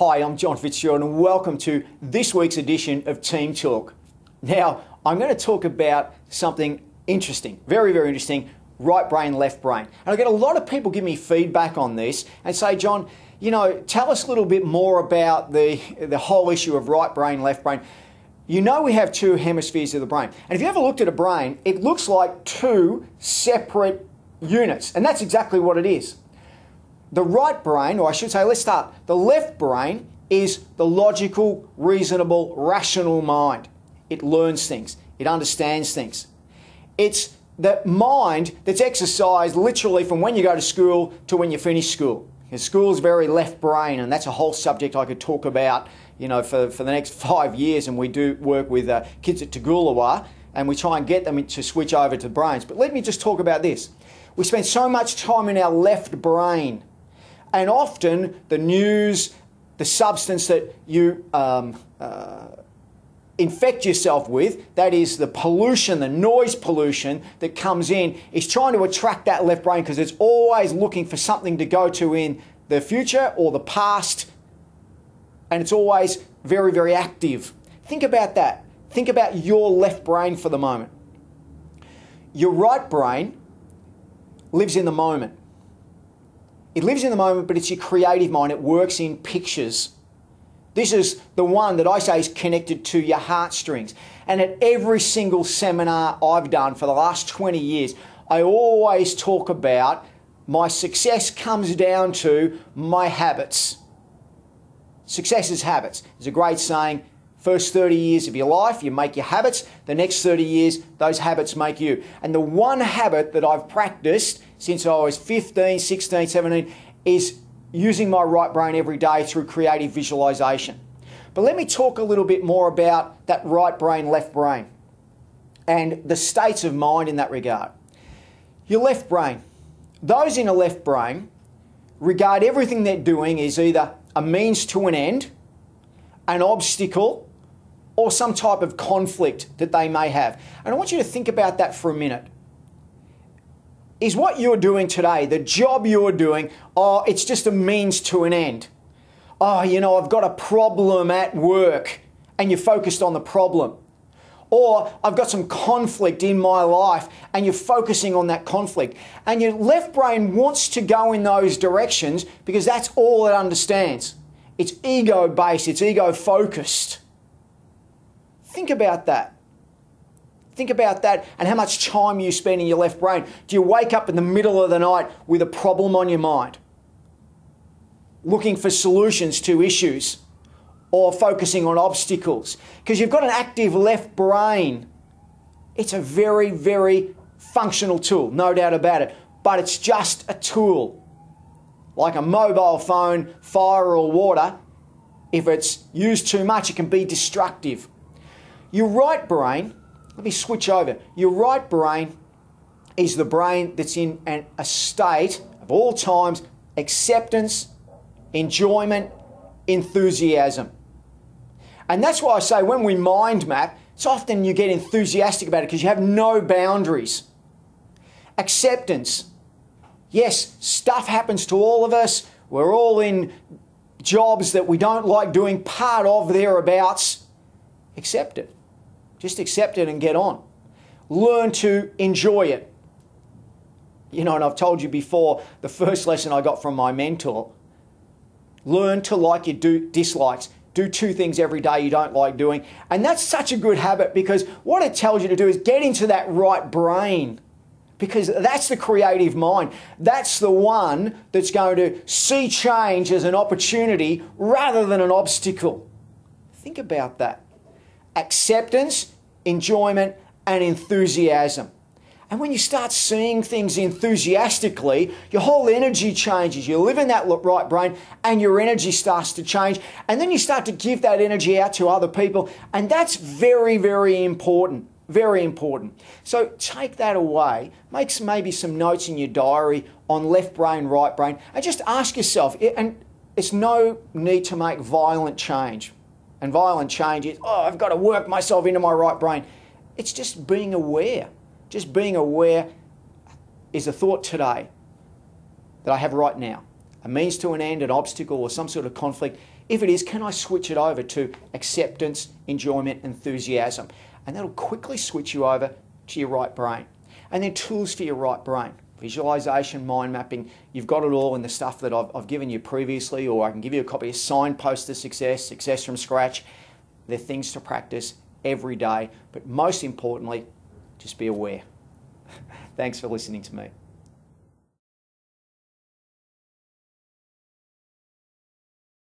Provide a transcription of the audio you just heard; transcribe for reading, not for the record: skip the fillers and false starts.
Hi, I'm John Fitzgerald and welcome to this week's edition of Team Talk. Now, I'm going to talk about something interesting, very, very interesting, right brain, left brain. And I get a lot of people give me feedback on this and say, John, tell us a little bit more about the whole issue of right brain, left brain. You know we have two hemispheres of the brain. And if you ever looked at a brain, it looks like two separate units. And that's exactly what it is. The right brain, or I should say, let's start. The left brain is the logical, reasonable, rational mind. It learns things. It understands things. It's the mind that's exercised literally from when you go to school to when you finish school. Because school is very left brain, and that's a whole subject I could talk about, for the next 5 years. And we do work with kids at Toogoolawah, and we try and get them to switch over to brains. But let me just talk about this. We spend so much time in our left brain. And often the news, the substance that you infect yourself with, that is the pollution, the noise pollution that comes in, is trying to attract that left brain because it's always looking for something to go to in the future or the past. And it's always very, very active. Think about that. Think about your left brain for the moment. Your right brain lives in the moment. It lives in the moment, but it's your creative mind. It works in pictures. This is the one that I say is connected to your heartstrings. And at every single seminar I've done for the last 20 years, I always talk about my success comes down to my habits. Success is habits. There's a great saying, first 30 years of your life, you make your habits. The next 30 years, those habits make you. And the one habit that I've practiced since I was 15, 16, 17 is using my right brain every day through creative visualization. But let me talk a little bit more about that right brain, left brain, and the states of mind in that regard. Your left brain. Those in a left brain regard everything they're doing as either a means to an end, an obstacle, or some type of conflict that they may have. And I want you to think about that for a minute. Is what you're doing today, the job you're doing, it's just a means to an end? I've got a problem at work, and you're focused on the problem. Or I've got some conflict in my life, and you're focusing on that conflict. And your left brain wants to go in those directions because that's all it understands. It's ego-based, it's ego-focused. Think about that. Think about that and how much time you spend in your left brain. Do you wake up in the middle of the night with a problem on your mind, looking for solutions to issues, or focusing on obstacles? Because you've got an active left brain. It's a very, very functional tool, no doubt about it, but it's just a tool. Like a mobile phone, fire or water, if it's used too much, it can be destructive. Your right brain, let me switch over. Your right brain is the brain that's in a state of all times acceptance, enjoyment, enthusiasm. And that's why I say when we mind map, it's often you get enthusiastic about it because you have no boundaries. Acceptance. Yes, stuff happens to all of us. We're all in jobs that we don't like doing, part of thereabouts. Accept it. Just accept it and get on. Learn to enjoy it. And I've told you before, the first lesson I got from my mentor, learn to like your dislikes. Do 2 things every day you don't like doing. And that's such a good habit because what it tells you to do is get into that right brain, because that's the creative mind. That's the one that's going to see change as an opportunity rather than an obstacle. Think about that. Acceptance, enjoyment, and enthusiasm. And when you start seeing things enthusiastically, your whole energy changes. You live in that right brain and your energy starts to change. And then you start to give that energy out to other people. And that's very, very important. Very important. So take that away. Make maybe some notes in your diary on left brain, right brain. And just ask yourself, and it's no need to make violent change. And violent change is, I've got to work myself into my right brain. It's just being aware. Just being aware is a thought today that I have right now. a means to an end, an obstacle, or some sort of conflict? If it is, can I switch it over to acceptance, enjoyment, enthusiasm? And that'll quickly switch you over to your right brain. And then tools for your right brain. Visualization, mind mapping, you've got it all in the stuff that I've given you previously, or I can give you a copy of Signpost to Success, Success from Scratch. They're things to practice every day, but most importantly, just be aware. Thanks for listening to me.